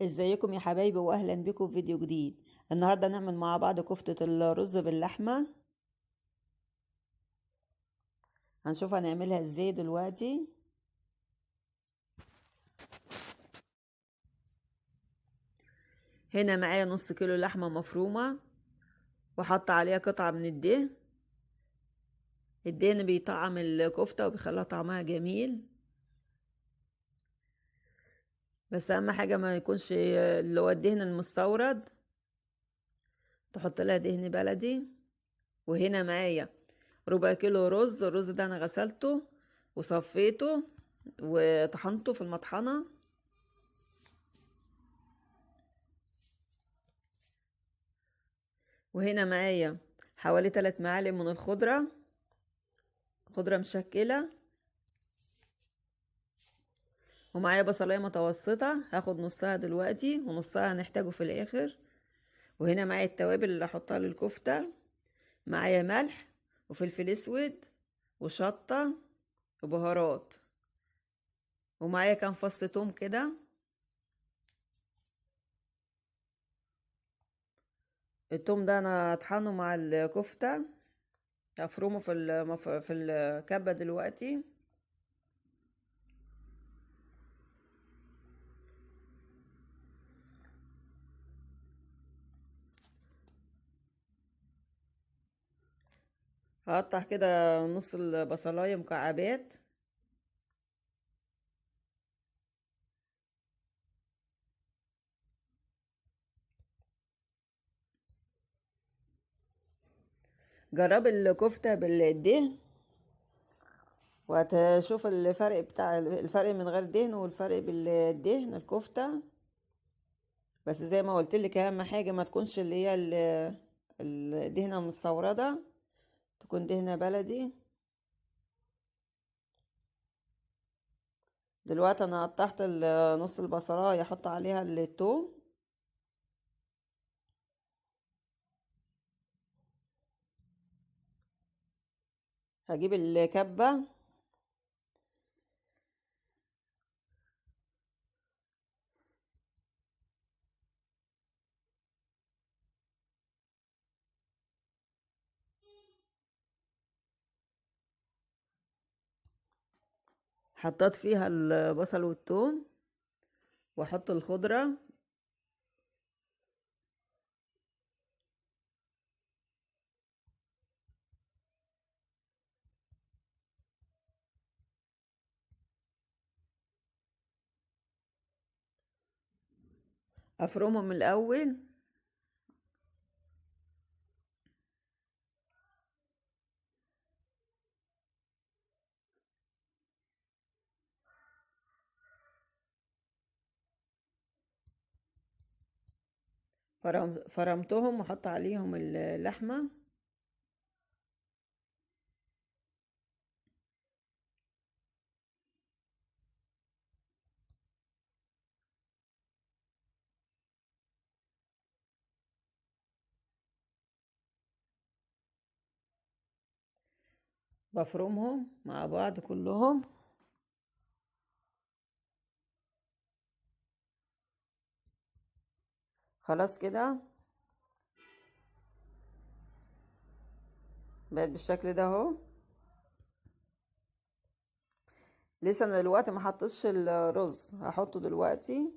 ازيكم يا حبايبي واهلا بكم في فيديو جديد. النهارده نعمل مع بعض كفتة الرز باللحمة. هنشوف هنعملها ازاي دلوقتي. هنا معايا نص كيلو لحمة مفرومة وحط عليها قطعة من الدهن. الدهن بيطعم الكفتة وبيخليها طعمها جميل، بس اهم حاجة ما يكونش اللي هو الدهن المستورد، تحط لها دهن بلدي. وهنا معايا ربع كيلو رز. الرز ده انا غسلته وصفيته وطحنته في المطحنة. وهنا معايا حوالي 3 معالق من خضرة مشكلة. ومعايا بصلاية متوسطة، هاخد نصها دلوقتي ونصها هنحتاجه في الاخر. وهنا معايا التوابل اللي هحطها للكفتة. معايا ملح وفلفل اسود وشطة وبهارات، ومعايا كام فص توم كده. التوم ده انا هطحنه مع الكفتة، هفرمه في الكبة دلوقتي. هقطع كده نص البصلاية مكعبات. جرب الكفتة بالدهن وهتشوف الفرق من غير دهن والفرق بالدهن الكفتة. بس زي ما قلت لك اهم حاجة ما تكونش اللي هي الدهنة مستوردة، تكون دهنة بلدي. دلوقتي انا قطعت نص البصلاية احط عليها التوم. هجيب الكبة، حطيت فيها البصل والثوم واحط الخضرة. افرمهم الاول. فرمتهم وحط عليهم اللحمة. بفرمهم مع بعض كلهم. خلاص كده بقت بالشكل ده اهو. لسه انا دلوقتي ما حطيتش الرز، هحطه دلوقتي.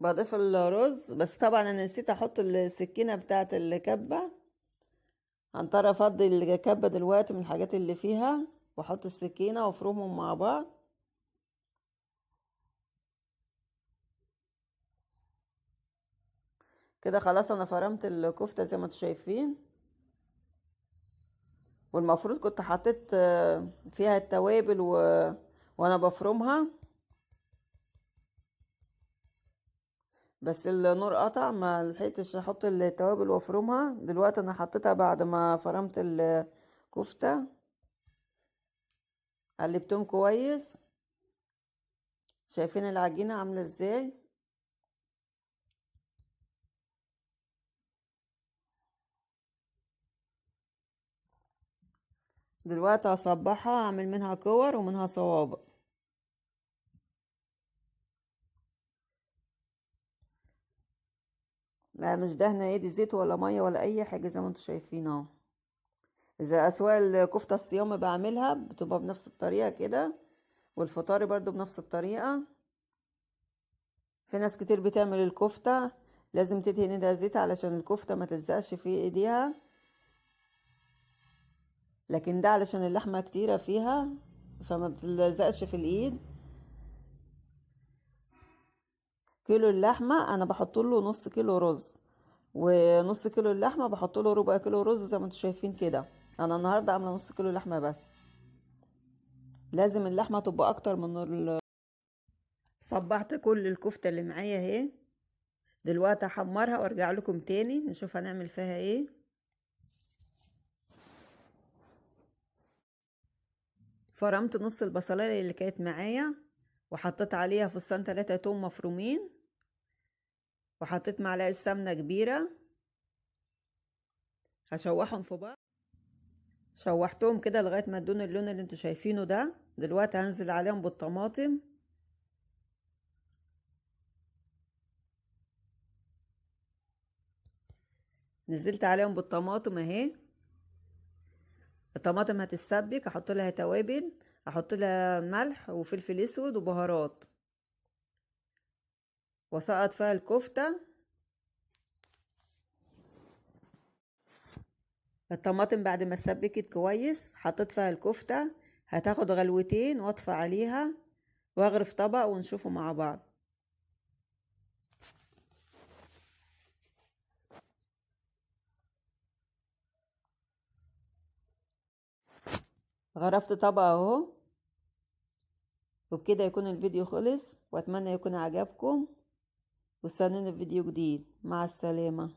بضيف الرز، بس طبعا انا نسيت احط السكينة بتاعة الكبة. هنضطر افضي الكبة دلوقتي من الحاجات اللي فيها واحط السكينة وافرمهم مع بعض. كده خلاص انا فرمت الكفتة زي ما انتم شايفين. والمفروض كنت حطيت فيها التوابل وانا بفرمها، بس النور قطع ما لحقتش احط التوابل وافرمها. دلوقتي انا حطيتها بعد ما فرمت الكفتة. قلبتهم كويس. شايفين العجينة عاملة ازاي؟ دلوقتي هصبحها، اعمل منها كور ومنها صوابع. لا مش دهنه ايدي زيت ولا ميه ولا اي حاجه، زي ما انتوا شايفين اهو. اذا اسواق الكفته الصيامي بعملها بتبقى بنفس الطريقه كده، والفطاري برضو بنفس الطريقه. في ناس كتير بتعمل الكفته لازم تدهن ايدها زيت علشان الكفته ما تلزقش في ايديها، لكن ده علشان اللحمه كتيره فيها فما بتلزقش في الايد. كيلو اللحمه انا بحط له نص كيلو رز، ونص كيلو اللحمه بحط له ربع كيلو رز زي ما انتوا شايفين كده. انا النهارده عامله نص كيلو لحمه بس، لازم اللحمه تبقى اكتر من صبعت كل الكفته اللي معايا اهي. دلوقتي هحمرها وارجع لكم تاني نشوف هنعمل فيها ايه. فرمت نص البصلايه اللي كانت معايا، وحطيت عليها فصين 3 توم مفرومين، وحطيت معلقه سمنه كبيره. هشوحهم في بعض، شوحتهم كده لغايه ما ادون اللون اللي انتوا شايفينه ده. دلوقتي هنزل عليهم بالطماطم. نزلت عليهم بالطماطم اهي. الطماطم هتتسبك، احط لها توابل، احط لها ملح وفلفل اسود وبهارات، واسقط فيها الكفته. الطماطم بعد ما اتسبكت كويس حطيت فيها الكفته، هتاخد غلوتين واطفي عليها واغرف طبق ونشوفه مع بعض. غرفت طبق اهو، وبكده يكون الفيديو خلص، واتمنى يكون عجبكم، واستنوني في فيديو جديد. مع السلامة.